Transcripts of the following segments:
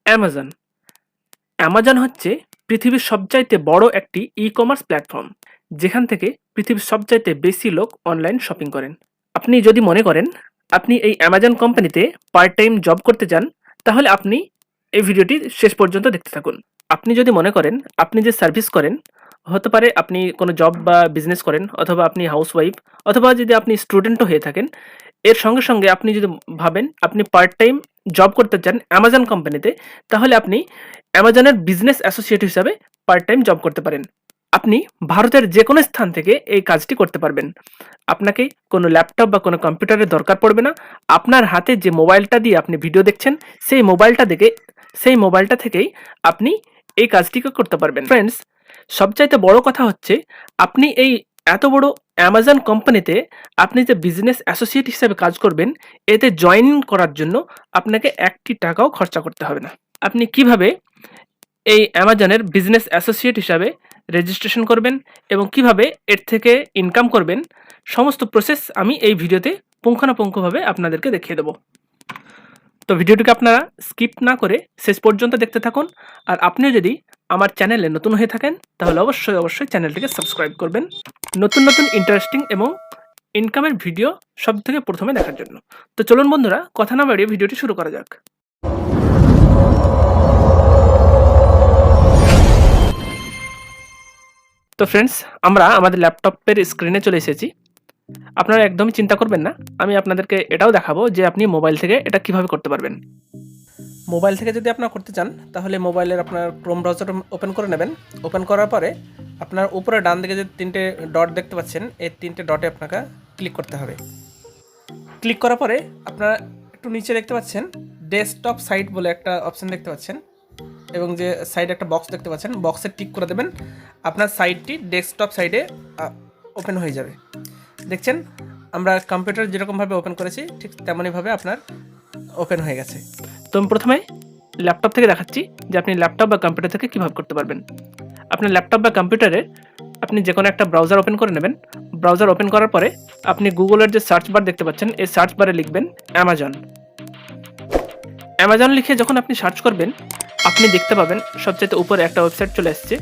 Amazon. Amazon হচ্ছে পৃথিবীর সবচাইতে বড় একটি ই-কমার্স প্ল্যাটফর্ম, যেখান থেকে পৃথিবীর সবচাইতে বেশি লোক অনলাইন শপিং করেন। আপনি যদি মনে করেন আপনি এই অ্যামাজন কোম্পানিতে পার্ট টাইম জব করতে চান, তাহলে আপনি এই ভিডিওটি শেষ পর্যন্ত দেখতে থাকুন। আপনি যদি মনে করেন আপনি যে সার্ভিস করেন, হতে পারে আপনি কোনো জব বা বিজনেস করেন, অথবা আপনি হাউসওয়াইফ, অথবা যদি আপনি স্টুডেন্টও হয়ে থাকেন, এর সঙ্গে সঙ্গে আপনি যদি ভাবেন আপনি পার্ট টাইম জব করতে চান অ্যামাজন কোম্পানিতে, তাহলে আপনি অ্যামাজনের বিজনেস অ্যাসোসিয়েট হিসাবে পার্ট টাইম জব করতে পারেন। আপনি ভারতের যে কোনো স্থান থেকে এই কাজটি করতে পারবেন। আপনাকে কোনো ল্যাপটপ বা কোনো কম্পিউটারের দরকার পড়বে না। আপনার হাতে যে মোবাইলটা দিয়ে আপনি ভিডিও দেখছেন, সেই মোবাইলটা থেকেই আপনি এই কাজটিকে করতে পারবেন। ফ্রেন্ডস, সবচাইতে বড় কথা হচ্ছে আপনি এই এত বড় অ্যামাজন কোম্পানিতে আপনি যে বিজনেস অ্যাসোসিয়েট হিসেবে কাজ করবেন, এতে জয়েন করার জন্য আপনাকে 1টি টাকাও খরচা করতে হবে না। আপনি কিভাবে এই অ্যামাজনের বিজনেস অ্যাসোসিয়েট হিসাবে রেজিস্ট্রেশন করবেন এবং কিভাবে এর থেকে ইনকাম করবেন, সমস্ত প্রসেস আমি এই ভিডিওতে পুঙ্খানুপুঙ্খভাবে আপনাদেরকে দেখিয়ে দেবো। তো ভিডিওটিকে আপনারা স্কিপ না করে শেষ পর্যন্ত দেখতে থাকুন। আর আপনিও যদি আমার চ্যানেলে নতুন হয়ে থাকেন, তাহলে অবশ্যই চ্যানেলটিকে সাবস্ক্রাইব করবেন নতুন ইন্টারেস্টিং এবং ইনকামের ভিডিও সবথেকে প্রথমে দেখার জন্য। তো চলুন বন্ধুরা, কথা না বাড়িয়ে ভিডিওটি শুরু করা যাক। তো ফ্রেন্ডস, আমরা আমাদের ল্যাপটপের স্ক্রিনে চলে এসেছি। আপনারা একদমই চিন্তা করবেন না, আমি আপনাদেরকে এটাও দেখাবো যে আপনি মোবাইল থেকে এটা কিভাবে করতে পারবেন। মোবাইল থেকে যদি আপনারা করতে চান, তাহলে মোবাইলের আপনার ক্রোম ব্রাউজার ওপেন করে নেবেন। ওপেন করার পরে আপনার উপরে ডান দিকে যে 3টে ডট দেখতে পাচ্ছেন, এই 3টে ডটে আপনাকে ক্লিক করতে হবে। ক্লিক করার পরে আপনারা একটু নিচে দেখতে পাচ্ছেন ডেস্কটপ সাইট বলে একটা অপশান দেখতে পাচ্ছেন, এবং যে সাইডে একটা বক্স দেখতে পাচ্ছেন, বক্সে টিক করে দেবেন। আপনার সাইটটি ডেস্কটপ সাইডে ওপেন হয়ে যাবে। দেখছেন, আমরা কম্পিউটার যেরকমভাবে ওপেন করেছি ঠিক তেমনইভাবে আপনার ওপেন হয়ে গেছে। তো আমি প্রথমে ল্যাপটপ থেকে দেখাচ্ছি যে আপনি ল্যাপটপ বা কম্পিউটার থেকে কীভাবে করতে পারবেন। আপনার ল্যাপটপ বা কম্পিউটারে আপনি যে কোনো একটা ব্রাউজার ওপেন করে নেবেন। ব্রাউজার ওপেন করার পরে আপনি গুগলের যে সার্চ বার দেখতে পাচ্ছেন, এই সার্চ বারে লিখবেন অ্যামাজন। অ্যামাজন লিখে যখন আপনি সার্চ করবেন, আপনি দেখতে পাবেন সবচেয়ে উপরে একটা ওয়েবসাইট চলে আসছে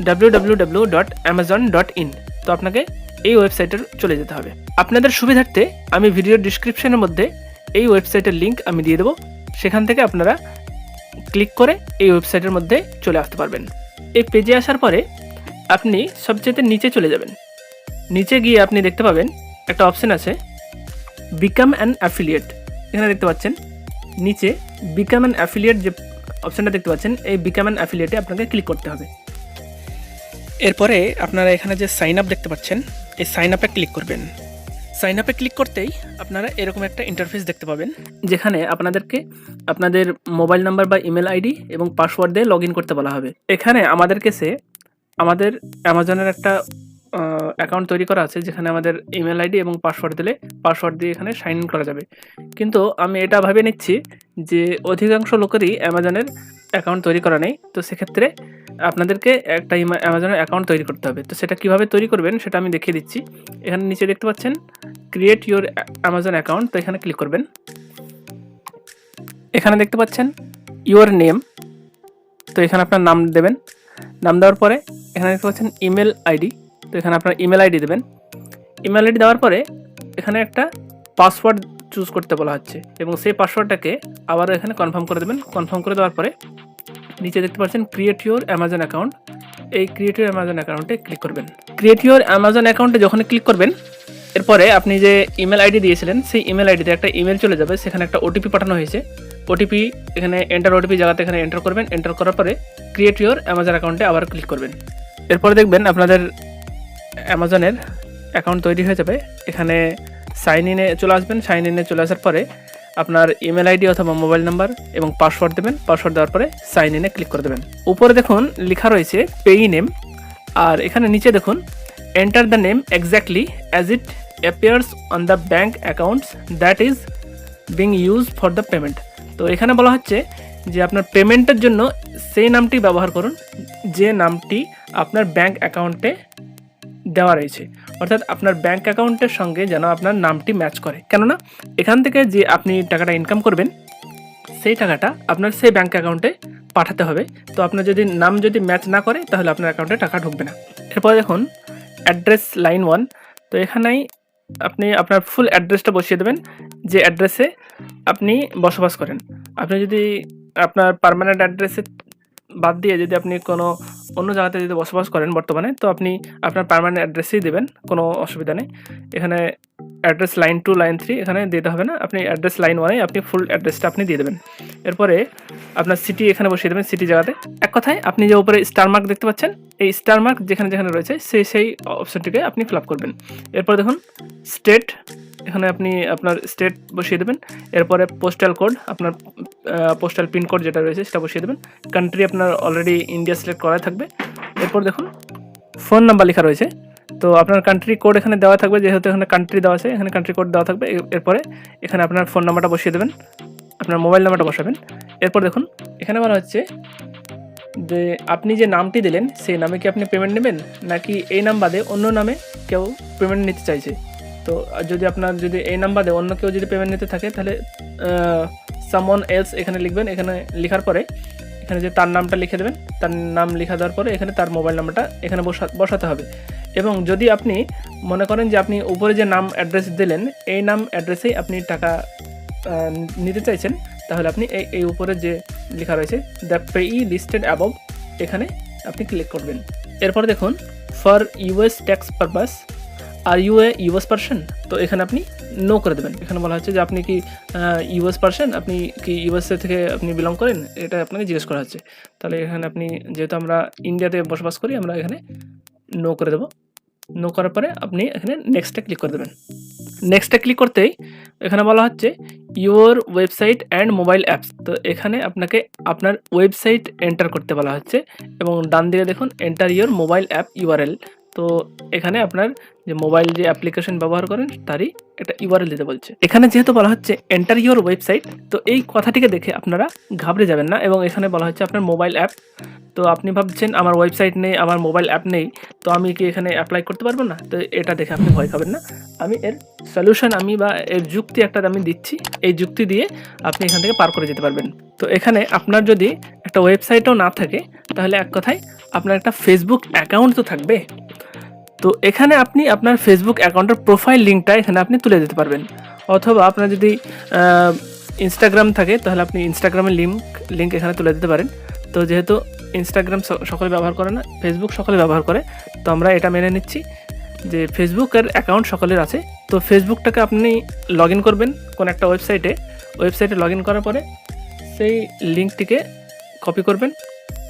www.amazon.in। তো আপনাকে এই ওয়েবসাইটে চলে যেতে হবে। আপনাদের সুবিধার্থে আমি ভিডিওর ডিসক্রিপশনের মধ্যে এই ওয়েবসাইটের লিঙ্ক আমি দিয়ে দেবো। সেখান থেকে আপনারা ক্লিক করে এই ওয়েবসাইটের মধ্যে চলে আসতে পারবেন। এই পেজে আসার পরে আপনি সবচেয়ে নিচে চলে যাবেন। নিচে গিয়ে আপনি দেখতে পাবেন একটা অপশান আছে বিকাম অ্যান অ্যাফিলিয়েট। এখানে দেখতে পাচ্ছেন নিচে বিকাম অ্যান অ্যাফিলিয়েট যে অপশানটা দেখতে পাচ্ছেন, এই বিকাম অ্যান অ্যাফিলিয়েটে আপনাকে ক্লিক করতে হবে। এরপরে আপনারা এখানে যে সাইন আপ দেখতে পাচ্ছেন, এই সাইন আপে ক্লিক করবেন। সাইন আপে ক্লিক করতেই আপনারা এরকম একটা ইন্টারফেস দেখতে পাবেন, যেখানে আপনাদেরকে আপনাদের মোবাইল নাম্বার বা ইমেল আইডি এবং পাসওয়ার্ড দিয়ে লগ ইন করতে বলা হবে। এখানে আমাদের অ্যামাজনের একটা অ্যাকাউন্ট তৈরি করা আছে, যেখানে আমাদের ইমেল আইডি এবং পাসওয়ার্ড দিয়ে এখানে সাইন ইন করা যাবে। কিন্তু আমি এটা ভেবে নিচ্ছি যে অধিকাংশ লোকেরই অ্যামাজনের অ্যাকাউন্ট তৈরি করা নেই। তো সেক্ষেত্রে আপনাদেরকে একটা অ্যামাজনের অ্যাকাউন্ট তৈরি করতে হবে। তো সেটা কীভাবে তৈরি করবেন সেটা আমি দেখিয়ে দিচ্ছি। এখানে নিচে দেখতে পাচ্ছেন ক্রিয়েট ইউর অ্যামাজন অ্যাকাউন্ট। তো এখানে ক্লিক করবেন। এখানে দেখতে পাচ্ছেন ইউর নেম। তো এখানে আপনার নাম দেবেন। নাম দেওয়ার পরে এখানে দেখতে পাচ্ছেন ইমেল আইডি। তো এখানে আপনার ইমেল আইডি দেবেন। ইমেল আইডি দেওয়ার পরে এখানে একটা পাসওয়ার্ড চুজ করতে বলা হচ্ছে, এবং সেই পাসওয়ার্ডটাকে আবারও এখানে কনফার্ম করে দেবেন। কনফার্ম করে দেওয়ার পরে নিচে দেখতে পাচ্ছেন ক্রিয়েট ইউর অ্যামাজন অ্যাকাউন্ট। এই ক্রিয়েট ইউর অ্যামাজন অ্যাকাউন্টে ক্লিক করবেন। ক্রিয়েট ইউর অ্যামাজন অ্যাকাউন্টে যখন ক্লিক করবেন, এরপরে আপনি যে ইমেল আইডি দিয়েছিলেন, সেই ইমেল আইডিতে একটা ইমেল চলে যাবে। সেখানে একটা ওটিপি পাঠানো হয়েছে। ওটিপি এখানে এন্টার ওটিপি জায়গাতে এখানে এন্টার করবেন। এন্টার করার পরে ক্রিয়েট ইউর অ্যামাজন অ্যাকাউন্টে আবার ক্লিক করবেন। এরপরে দেখবেন আপনাদের অ্যামাজনের অ্যাকাউন্ট তৈরি হয়ে যাবে। এখানে সাইন ইনে চলে আসবেন। সাইন ইনে চলে আসার পরে আপনার ইমেল আইডি অথবা মোবাইল নাম্বার এবং পাসওয়ার্ড দেবেন। পাসওয়ার্ড দেওয়ার পরে সাইন ইনে ক্লিক করে দেবেন। উপরে দেখুন লেখা রয়েছে পেই নেম, আর এখানে নিচে দেখুন enter the name exactly as it appears on the bank accounts that is being use for the payment. তো এখানে বলা হচ্ছে যে আপনার পেমেন্টের জন্য সেই নামটি ব্যবহার করুন যে নামটি আপনার ব্যাঙ্ক অ্যাকাউন্টে দেওয়া রয়েছে, অর্থাৎ আপনার ব্যাঙ্ক অ্যাকাউন্টের সঙ্গে যেন আপনার নামটি ম্যাচ করে। কেননা এখান থেকে যে আপনি টাকাটা ইনকাম করবেন, সেই টাকাটা আপনার সেই ব্যাঙ্ক অ্যাকাউন্টে পাঠাতে হবে। তো আপনার যদি নাম যদি ম্যাচ না করে তাহলে আপনার অ্যাকাউন্টে টাকা ঢুকবে না। এরপর দেখুন অ্যাড্রেস লাইন 1। তো এখানেই আপনি আপনার ফুল অ্যাড্রেসটা বসিয়ে দেবেন, যে অ্যাড্রেসে আপনি বসবাস করেন। আপনি যদি আপনার পার্মানেন্ট অ্যাড্রেসে বাদ দিয়ে যদি আপনি কোনো অন্য জায়গাতে যদি বসবাস করেন বর্তমানে, তো আপনি আপনার পার্মানেন্ট অ্যাড্রেসেই দেবেন, কোনো অসুবিধা নেই। এখানে অ্যাড্রেস লাইন 2 লাইন 3 এখানে দিতে হবে না, আপনি অ্যাড্রেস লাইন 1এ আপনি ফুল অ্যাড্রেসটা আপনি দিয়ে দেবেন। এরপরে আপনার সিটি এখানে বসিয়ে দেবেন, সিটি জায়গাতে। এক কথায় আপনি যে উপরে স্টার মার্ক দেখতে পাচ্ছেন, এই স্টার মার্ক যেখানে যেখানে রয়েছে সেই অপশনটিকে আপনি ফিল আপ করবেন। এরপর দেখুন স্টেট, এখানে আপনি আপনার স্টেট বসিয়ে দেবেন। এরপরে পোস্টাল কোড, আপনার পোস্টাল পিন কোড যেটা রয়েছে সেটা বসিয়ে দেবেন। কান্ট্রি আপনার অলরেডি ইন্ডিয়া সিলেক্ট করা থাকবে। এরপর দেখুন ফোন নাম্বার লেখা রয়েছে, তো আপনার কান্ট্রি কোড এখানে দেওয়া থাকবে, যেহেতু এখানে কান্ট্রি দেওয়া আছে এখানে কান্ট্রি কোড দেওয়া থাকবে। এরপরে এখানে আপনার ফোন নাম্বারটা বসিয়ে দেবেন, আপনার মোবাইল নাম্বারটা বসাবেন। এরপর দেখুন এখানে বলা হচ্ছে যে আপনি যে নামটি দিলেন সেই নামে কি আপনি পেমেন্ট নেবেন, নাকি এই নাম বাদে অন্য নামে কেউ পেমেন্ট নিতে চাইছে। তো যদি আপনার যদি এই নাম বাদে অন্য কেউ যদি পেমেন্ট নিতে থাকে তাহলে সামওয়ান এলস এখানে লিখবেন। এখানে লেখার পরে এখানে যে তার নামটা লিখে দেবেন, তার নাম লেখা দেওয়ার পরে এখানে তার মোবাইল নাম্বারটা এখানে বসাতে হবে। এবং যদি আপনি মনে করেন যে আপনি উপরে যে নাম অ্যাড্রেস দিলেন এই নাম অ্যাড্রেসেই আপনি টাকা নিতে চাইছেন, তাহলে আপনি এই উপরে যে লেখা রয়েছে দ্য পেই লিস্টেড অ্যাবভ এখানে আপনি ক্লিক করবেন। এরপর দেখুন for US tax purpose are you a US person, তো এখানে আপনি নো করে দেবেন। এখানে বলা হচ্ছে যে আপনি কি ইউএস পার্সন, আপনি কি ইউএসএ থেকে আপনি বিলং করেন, এটা আপনাকে জিজ্ঞেস করা হচ্ছে। তাহলে এখানে আপনি যেহেতু আমরা ইন্ডিয়াতে বসবাস করি, আমরা এখানে নো করে দেবো। নো করার পরে আপনি এখানে নেক্সটে ক্লিক করে দেবেন। নেক্সটে ক্লিক করতেই এখানে বলা হচ্ছে your website and mobile apps, তো এখানে আপনাকে আপনার ওয়েবসাইট এন্টার করতে বলা হচ্ছে এবং ডান দিকে দেখুন enter your mobile app URL. তো এখানে আপনার যে মোবাইল যে অ্যাপ্লিকেশন ব্যবহার করেন তারই একটা ইউআরএল দিতে বলছে। এখানে যেহেতু বলা হচ্ছে এন্টার ইউর ওয়েবসাইট, তো এই কথাটিকে দেখে আপনারা ঘাবড়ে যাবেন না। এবং এখানে বলা হচ্ছে আপনার মোবাইল অ্যাপ, তো আপনি ভাবছেন আমার ওয়েবসাইট নেই, আমার মোবাইল অ্যাপ নেই, তো আমি কি এখানে অ্যাপ্লাই করতে পারবো না? তো এটা দেখে আপনি ভয় খাবেন না, আমি এর সলিউশন বা এর যুক্তি একটা আমি দিচ্ছি, এই যুক্তি দিয়ে আপনি এখান থেকে পার করে যেতে পারবেন। তো এখানে আপনার যদি একটা ওয়েবসাইটও না থাকে তাহলে এক কথায় আপনার একটা ফেসবুক অ্যাকাউন্ট তো থাকবে। তো এখানে আপনি আপনার ফেসবুক অ্যাকাউন্টের প্রোফাইল লিঙ্কটা এখানে আপনি তুলে দিতে পারবেন, অথবা আপনার যদি ইনস্টাগ্রাম থাকে তাহলে আপনি ইনস্টাগ্রামের লিঙ্ক এখানে তুলে দিতে পারেন। তো যেহেতু ইনস্টাগ্রাম সকলে ব্যবহার করে না, ফেসবুক সকলে ব্যবহার করে, তো আমরা এটা মেনে নিচ্ছি যে ফেসবুকের অ্যাকাউন্ট সকলের আছে। তো ফেসবুকটাকে আপনি লগ ইন করবেন কোন একটা ওয়েবসাইটে লগ ইন করার পরে সেই লিঙ্কটিকে কপি করবেন,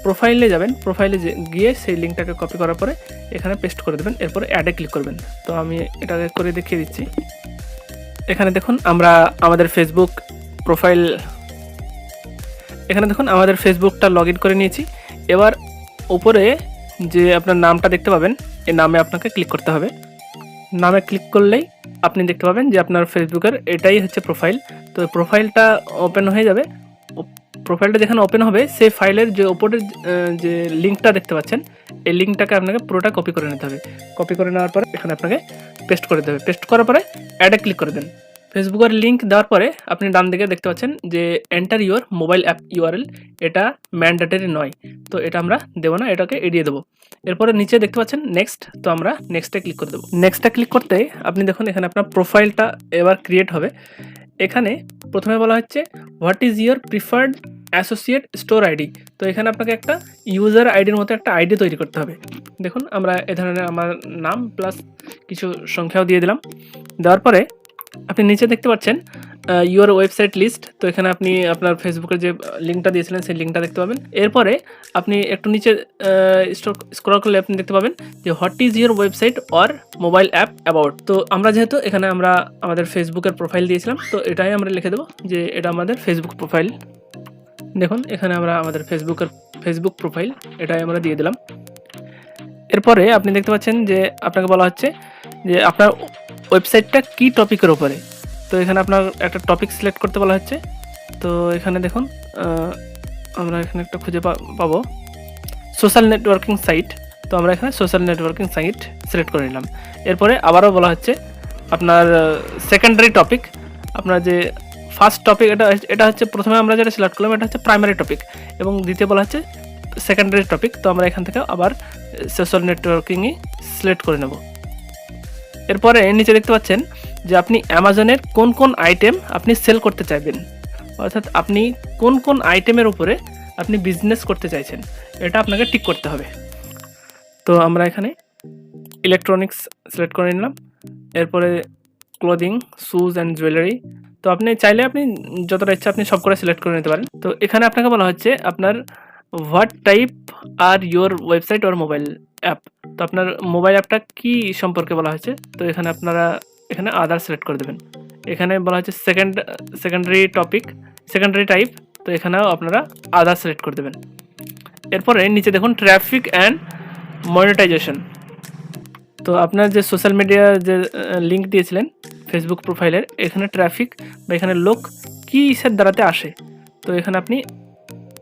প্রোফাইলে যাবেন, প্রোফাইলে গিয়ে সেই লিঙ্কটাকে কপি করার পরে এখানে পেস্ট করে দেবেন। এরপরে অ্যাডে ক্লিক করবেন। তো আমি এটাকে করে দেখিয়ে দিচ্ছি। এখানে দেখুন আমরা আমাদের ফেসবুক প্রোফাইল, এখানে দেখুন আমাদের ফেসবুকটা লগ ইন করে নিয়েছি। এবার উপরে যে আপনার নামটা দেখতে পাবেন, এই নামে আপনাকে ক্লিক করতে হবে। নামে ক্লিক করলেই আপনি দেখতে পাবেন যে আপনার ফেসবুকের এটাই হচ্ছে প্রোফাইল। তো প্রোফাইলটা ওপেন হয়ে যাবে। প্রোফাইলটা যেখানে ওপেন হবে সেই ফাইলের যে ওপরের যে লিঙ্কটা দেখতে পাচ্ছেন, এই লিঙ্কটাকে আপনাকে পুরোটা কপি করে নিতে হবে। কপি করে নেওয়ার পরে এখানে আপনাকে পেস্ট করে দেবে। পেস্ট করার পরে অ্যাডে ক্লিক করে দেন। ফেসবুকের লিঙ্ক দেওয়ার পরে আপনি ডান দিকে দেখতে পাচ্ছেন যে enter your mobile app URL, এটা ম্যান্ডেটরি নয়, তো এটা আমরা দেবো না, এটাকে এড়িয়ে দেবো। এরপরে নিচে দেখতে পাচ্ছেন নেক্সট, তো আমরা নেক্সটে ক্লিক করে দেবো। নেক্সটে ক্লিক করতে আপনি দেখুন এখানে আপনার প্রোফাইলটা এবার ক্রিয়েট হবে। এখানে প্রথমে বলা হচ্ছে what is your preferred associate store ID, তো এখানে আপনাকে একটা ইউজার আইডির মতো একটা আইডি তৈরি করতে হবে। দেখুন আমরা এ ধরনের আমার নাম প্লাস কিছু সংখ্যাও দিয়ে দিলাম। দেওয়ার পরে আপনি নিচে দেখতে পাচ্ছেন ইউর ওয়েবসাইট লিস্ট, তো এখানে আপনি আপনার ফেসবুকের যে লিঙ্কটা দিয়েছিলেন সেই লিঙ্কটা দেখতে পাবেন। এরপরে আপনি একটু নিচে স্ক্রল করলে আপনি দেখতে পাবেন যে what is your website or mobile app about, তো আমরা যেহেতু এখানে আমরা আমাদের ফেসবুকের প্রোফাইল দিয়েছিলাম, তো এটাই আমরা লিখে দেবো যে এটা আমাদের ফেসবুক প্রোফাইল। দেখুন এখানে আমরা আমাদের ফেসবুক প্রোফাইল এটাই আমরা দিয়ে দিলাম। এরপরে আপনি দেখতে পাচ্ছেন যে আপনাকে বলা হচ্ছে যে আপনার ওয়েবসাইটটা কী টপিকের উপরে, তো এখানে আপনার একটা টপিক সিলেক্ট করতে বলা হচ্ছে। তো এখানে দেখুন আমরা এখানে একটা খুঁজে পাবো সোশ্যাল নেটওয়ার্কিং সাইট, তো আমরা এখানে সোশ্যাল নেটওয়ার্কিং সাইট সিলেক্ট করে নিলাম। এরপরে আবারও বলা হচ্ছে আপনার সেকেন্ডারি টপিক, আপনার যে ফার্স্ট টপিক, এটা হচ্ছে প্রথমে আমরা যেটা সিলেক্ট করলাম এটা হচ্ছে প্রাইমারি টপিক, এবং দ্বিতীয় বলা হচ্ছে সেকেন্ডারি টপিক। তো আমরা এখান থেকে আবার সোশ্যাল নেটওয়ার্কিংই সিলেক্ট করে নেব। এরপরে নিচে দেখতে পাচ্ছেন যে আপনি অ্যামাজনের কোন কোন আইটেম আপনি সেল করতে চাইবেন, অর্থাৎ আপনি কোন কোন আইটেমের উপরে আপনি বিজনেস করতে চাইছেন, এটা আপনাকে টিক করতে হবে। তো আমরা এখানে ইলেকট্রনিক্স সিলেক্ট করে নিলাম, এরপরে ক্লোদিং, শুজ অ্যান্ড জুয়েলারি। তো আপনি চাইলে আপনি যতটা ইচ্ছা আপনি সব করে সিলেক্ট করে নিতে পারেন। তো এখানে আপনাকে বলা হচ্ছে আপনার what type are your website or mobile app. তো আপনার মোবাইল অ্যাপটা কী সম্পর্কে বলা হয়েছে, তো এখানে আপনারা এখানে আদার সিলেক্ট করে দেবেন। এখানে বলা হচ্ছে সেকেন্ডারি টপিক, সেকেন্ডারি টাইপ, তো এখানেও আপনারা আদার সিলেক্ট করে দেবেন। এরপরে নিচে দেখুন ট্রাফিক অ্যান্ড মনিটাইজেশন। তো আপনার যে সোশ্যাল মিডিয়া যে লিঙ্ক দিয়েছিলেন ফেসবুক প্রোফাইলের, এখানে ট্রাফিক বা এখানে লোক কী ইসের দ্বারাতে আসে, তো এখানে আপনি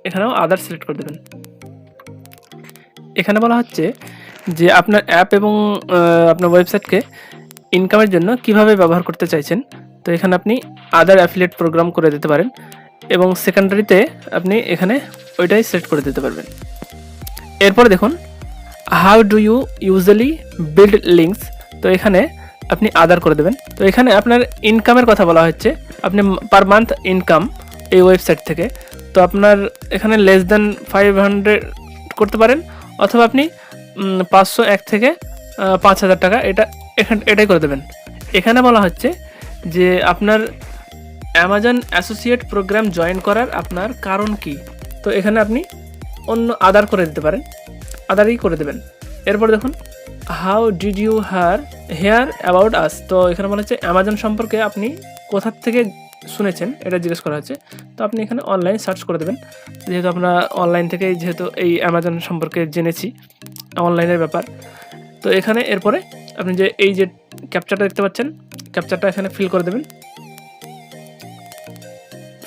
এখানেও আদার সিলেক্ট করে দেবেন। এখানে বলা হচ্ছে যে আপনার অ্যাপ এবং আপনার ওয়েবসাইটকে ইনকামের জন্য কিভাবে ব্যবহার করতে চাইছেন, তো এখানে আপনি আদার অ্যাফিলিয়েট প্রোগ্রাম করে দিতে পারেন, এবং সেকেন্ডারিতে আপনি এখানে ওইটাই সিলেক্ট করে দিতে পারবেন। এরপরে দেখুন how do you usually build links, তো এখানে আপনি আদার করে দেবেন। তো এখানে আপনার ইনকামের কথা বলা হচ্ছে, আপনি পার মান্থ ইনকাম এই ওয়েবসাইট থেকে, তো আপনার এখানে লেস দ্যান 500 করতে পারেন, অথবা আপনি 501 থেকে 5000 টাকা এটাই করে দেবেন। এখানে বলা হচ্ছে যে আপনার অ্যামাজন অ্যাসোসিয়েট প্রোগ্রাম জয়েন করার আপনার কারণ কি, তো এখানে আপনি অন্য আদার করে দিতে পারেন, আদারই করে দেবেন। এরপর দেখুন how did you hear about us, তো এখানে বলা হচ্ছে অ্যামাজন সম্পর্কে আপনি কোথা থেকে শুনেছেন এটা জিজ্ঞেস করা হচ্ছে, তো আপনি এখানে অনলাইন সার্চ করে দেবেন, যেহেতু আমরা অনলাইন থেকেই যেহেতু এই অ্যামাজন সম্পর্কে জেনেছি, অনলাইনের ব্যাপার। তো এখানে এরপরে আপনি যে এই যে ক্যাপচারটা দেখতে পাচ্ছেন, ক্যাপচারটা এখানে ফিল করে দেবেন।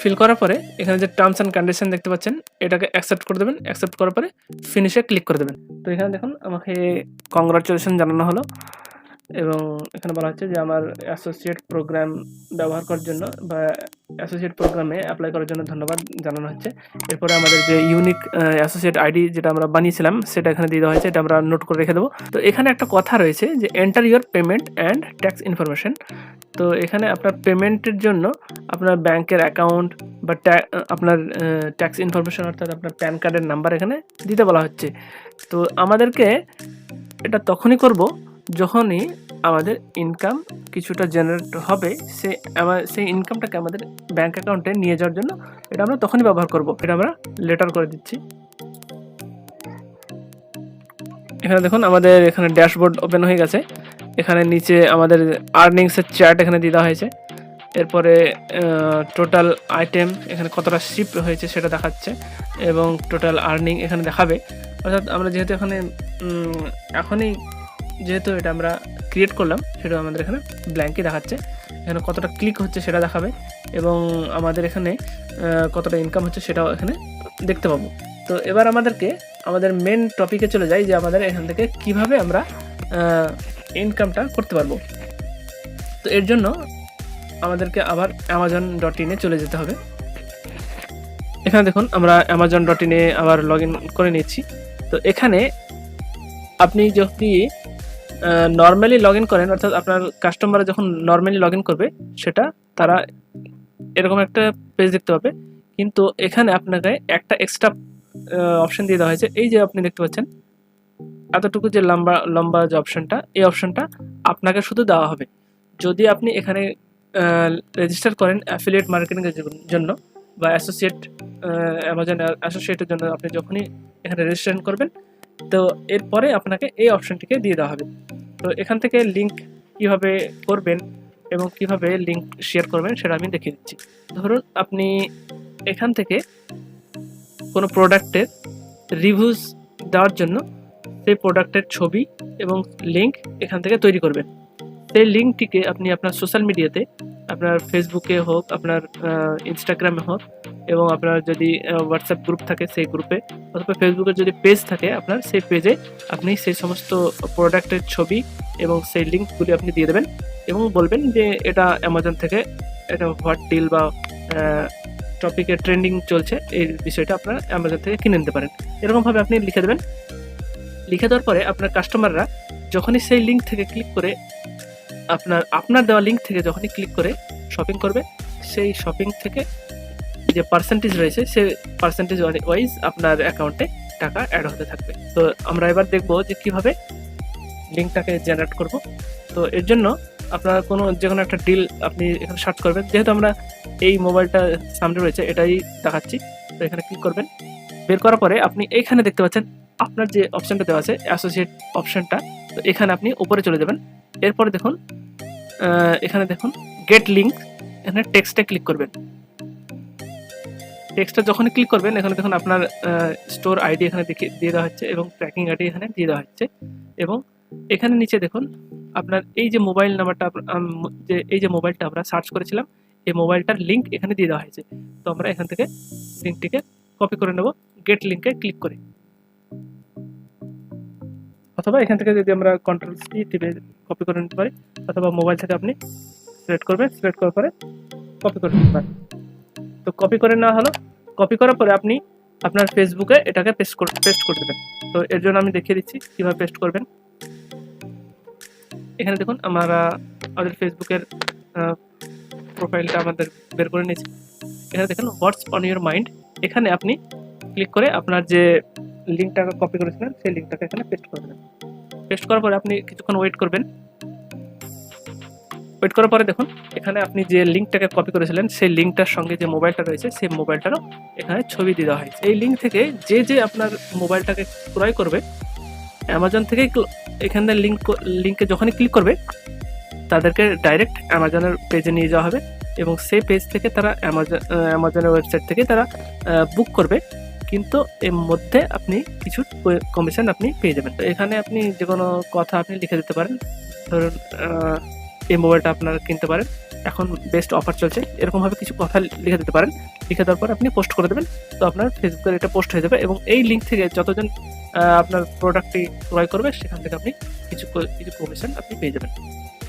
ফিল করার পরে এখানে যে টার্মস অ্যান্ড কন্ডিশন দেখতে পাচ্ছেন, এটাকে অ্যাকসেপ্ট করে দেবেন। অ্যাকসেপ্ট করার পরে ফিনিশে ক্লিক করে দেবেন। তো এখানে দেখুন আমাকে কংগ্রাচুলেশন জানানো হলো, এবং এখানে বলা হচ্ছে যে আমার অ্যাসোসিয়েট প্রোগ্রাম ব্যবহার করার জন্য বা অ্যাসোসিয়েট প্রোগ্রামে অ্যাপ্লাই করার জন্য ধন্যবাদ জানানো হচ্ছে। এরপরে আমাদের যে ইউনিক অ্যাসোসিয়েট আইডি যেটা আমরা বানিয়েছিলাম সেটা এখানে দিয়ে দেওয়া হয়েছে, এটা আমরা নোট করে রেখে দেবো। তো এখানে একটা কথা রয়েছে যে enter your payment and tax information. তো এখানে আপনার পেমেন্টের জন্য আপনার ব্যাংকের অ্যাকাউন্ট বা আপনার ট্যাক্স ইনফরমেশন অর্থাৎ আপনার প্যান কার্ডের নাম্বার এখানে দিতে বলা হচ্ছে। তো আমাদেরকে এটা তখনই করব যখনই আমাদের ইনকাম কিছুটা জেনারেট হবে, সেই ইনকামটাকে আমাদের ব্যাঙ্ক অ্যাকাউন্টে নিয়ে যাওয়ার জন্য এটা আমরা তখনই ব্যবহার করব। এটা আমরা লেটার করে দিচ্ছি। এখানে দেখুন আমাদের এখানে ড্যাশবোর্ড ওপেন হয়ে গেছে। এখানে নিচে আমাদের আর্নিংসের চার্ট এখানে দিয়ে দেওয়া হয়েছে। এরপরে টোটাল আইটেম এখানে কতটা শিপ হয়েছে সেটা দেখাচ্ছে, এবং টোটাল আর্নিং এখানে দেখাবে। অর্থাৎ আমরা যেহেতু এখনই যেহেতু এটা আমরা ক্রিয়েট করলাম, সেটা আমাদের এখানে ব্ল্যাঙ্কই দেখাচ্ছে। এখানে কতটা ক্লিক হচ্ছে সেটা দেখাবে, এবং আমাদের এখানে কতটা ইনকাম হচ্ছে সেটাও এখানে দেখতে পাবো। তো এবার আমাদের মেন টপিকে চলে যাই, যে আমাদের এখান থেকে কিভাবে আমরা ইনকামটা করতে পারবো। তো এর জন্য আমাদেরকে আবার amazon.in চলে যেতে হবে। এখানে দেখুন আমরা amazon.in আবার লগ ইন করে নিচ্ছি। তো এখানে আপনি যদি নর্মালি লগ ইন করেন, অর্থাৎ আপনার কাস্টমাররা যখন নর্মালি লগ ইন করবে সেটা তারা এরকম একটা পেজ দেখতে পাবে, কিন্তু এখানে আপনাকে একটা এক্সট্রা অপশন দিয়ে দেওয়া হয়েছে। এই যে আপনি দেখতে পাচ্ছেন এতটুকু যে লম্বা যে অপশনটা, এই অপশনটা আপনাকে শুধু দেওয়া হবে যদি আপনি এখানে রেজিস্টার করেন অ্যাফিলিয়েট মার্কেটিংয়ের জন্য বা অ্যামাজন অ্যাসোসিয়েটের জন্য। আপনি যখনই এখানে রেজিস্ট্রেশন করবেন, তো এরপরে আপনাকে এই অপশনটিকে দিয়ে দেওয়া হবে। তো এখান থেকে লিঙ্ক কিভাবে করবেন এবং কিভাবে লিঙ্ক শেয়ার করবেন সেটা আমি দেখিয়ে দিচ্ছি। ধরুন আপনি এখান থেকে কোনো প্রোডাক্টের রিভিউজ দেওয়ার জন্য সেই প্রোডাক্টের ছবি এবং লিঙ্ক এখান থেকে তৈরি করবেন। সেই লিঙ্কটিকে আপনি আপনার সোশ্যাল মিডিয়াতে, আপনার ফেসবুকে হোক, আপনার ইনস্টাগ্রামে হোক, এবং আপনার যদি হোয়াটসঅ্যাপ গ্রুপ থাকে সেই গ্রুপে, অথবা ফেসবুকের যদি পেজ থাকে আপনার, সেই পেজে আপনি সেই সমস্ত প্রোডাক্টের ছবি এবং সেই লিঙ্কগুলি আপনি দিয়ে দেবেন, এবং বলবেন যে এটা অ্যামাজন থেকে এটা হোয়াট ডিল বা টপিকে ট্রেন্ডিং চলছে এই বিষয়টা আপনারা অ্যামাজন থেকে কিনে নিতে পারেন। এরকমভাবে আপনি লিখে দেবেন। লিখে দেওয়ার পরে আপনার কাস্টমাররা যখনই সেই লিঙ্ক থেকে ক্লিক করে আপনার দেওয়া লিঙ্ক থেকে যখনই ক্লিক করে শপিং করবে, সেই শপিং থেকে যে পার্সেন্টেজ রয়েছে সেই পার্সেন্টেজ ওয়াইজ আপনার অ্যাকাউন্টে টাকা অ্যাড হতে থাকবে। তো আমরা এবার দেখব যে কিভাবে লিঙ্কটাকে জেনারেট করব। তো এর জন্য আপনার যে কোনো একটা ডিল আপনি এখানে সার্চ করবেন। যেহেতু আমরা এই মোবাইলটা সামনে রয়েছে এটাই দেখাচ্ছি, তো এখানে ক্লিক করবেন। বের করার পরে আপনি এইখানে দেখতে পাচ্ছেন আপনার যে অপশনটা দেওয়া আছে অ্যাসোসিয়েট অপশনটা, তো এখানে আপনি উপরে চলে যাবেন। এরপরে দেখুন এখানে দেখুন গেট লিঙ্ক, এখানে টেক্সটে ক্লিক করবেন। টেক্সটটা যখনই ক্লিক করবেন এখানে দেখুন আপনার স্টোর আইডি এখানে দিয়ে দেওয়া হচ্ছে এবং ট্র্যাকিং আইডি এখানে দিয়ে দেওয়া হচ্ছে, এবং এখানে নিচে দেখুন আপনার এই যে মোবাইল নাম্বারটা এই যে মোবাইলটা আমরা সার্চ করেছিলাম এই মোবাইলটার লিঙ্ক এখানে দিয়ে দেওয়া হয়েছে। তো আমরা এখান থেকে লিঙ্কটিকে কপি করে নেব গেট লিঙ্কে ক্লিক করে, অথবা এখান থেকে যদি আমরা কন্ট্রোল সি টিপে কপি করে নিতে পারি, অথবা মোবাইল থেকে আপনি সিলেক্ট করবেন, সিলেক্ট করার পরে কপি করে নিতে পারেন। তো কপি করে নেওয়া হলো। কপি করার পরে আপনি আপনার ফেসবুকে এটাকে পেস্ট করে দেবেন। তো এর জন্য আমি দেখিয়ে দিচ্ছি কীভাবে পেস্ট করবেন। এখানে দেখুন আমাদের ফেসবুকের প্রোফাইলটা আমাদের বের করে নিয়েছি। এখানে দেখুন হোয়াটস অন ইউর মাইন্ড, এখানে আপনি ক্লিক করে আপনার যে লিঙ্কটাকে কপি করেছিলেন সেই লিঙ্কটাকে এখানে পেস্ট করে দেবেন। পেস্ট করার পরে আপনি কিছুক্ষণ ওয়েট করবেন। ওয়েট করার পরে দেখুন এখানে আপনি যে লিঙ্কটাকে কপি করেছিলেন সেই লিঙ্কটার সঙ্গে যে মোবাইলটা রয়েছে সেই মোবাইলটারও এখানে ছবি দিয়ে দেওয়া হয়েছে। এই লিঙ্ক থেকে যে আপনার মোবাইলটাকে ক্রয় করবে অ্যামাজন থেকেই এখানে লিঙ্কে যখনই ক্লিক করবে তাদেরকে ডাইরেক্ট অ্যামাজনের পেজে নিয়ে যাওয়া হবে, এবং সেই পেজ থেকে তারা অ্যামাজনের ওয়েবসাইট থেকে তারা বুক করবে, কিন্তু এর মধ্যে আপনি কিছু কমিশন আপনি পেয়ে যাবেন। তো এখানে আপনি যে কোনো কথা আপনি লিখে দিতে পারেন, ধরুন এই মোবাইলটা আপনারা কিনতে পারেন, এখন বেস্ট অফার চলছে, এরকমভাবে কিছু কথা লিখে দিতে পারেন। লিখে দেওয়ার পর আপনি পোস্ট করে দেবেন, তো আপনার ফেসবুকের এটা পোস্ট হয়ে যাবে, এবং এই লিঙ্ক থেকে যতজন আপনার প্রোডাক্টটি ক্রয় করবে সেখান থেকে আপনি কিছু কমিশন আপনি পেয়ে যাবেন।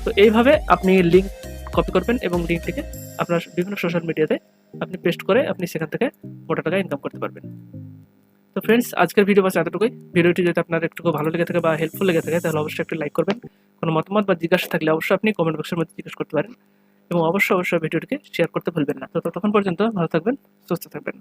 তো এইভাবে আপনি লিঙ্ক কপি করবেন এবং লিঙ্কটিকে আপনার বিভিন্ন সোশ্যাল মিডিয়াতে আপনি পেস্ট করে আপনি সেখান থেকে মোটা টাকা ইনকাম করতে পারবেন। তো ফ্রেন্ডস, আজকের ভিডিও বাস এতটুকুই। ভিডিওটি যদি আপনার একটু ভালো লেগে থাকে বা হেল্পফুল লেগে থাকে তাহলে অবশ্যই একটি লাইক করবেন। কোনো মতামত বা জিজ্ঞাসা থাকলে অবশ্যই আপনি কমেন্ট বক্সের মধ্যে জিজ্ঞেস করতে পারেন, এবং অবশ্যই ভিডিওটিকে শেয়ার করতে ভুলবেন না। তো ততক্ষণ পর্যন্ত ভালো থাকবেন, সুস্থ থাকবেন।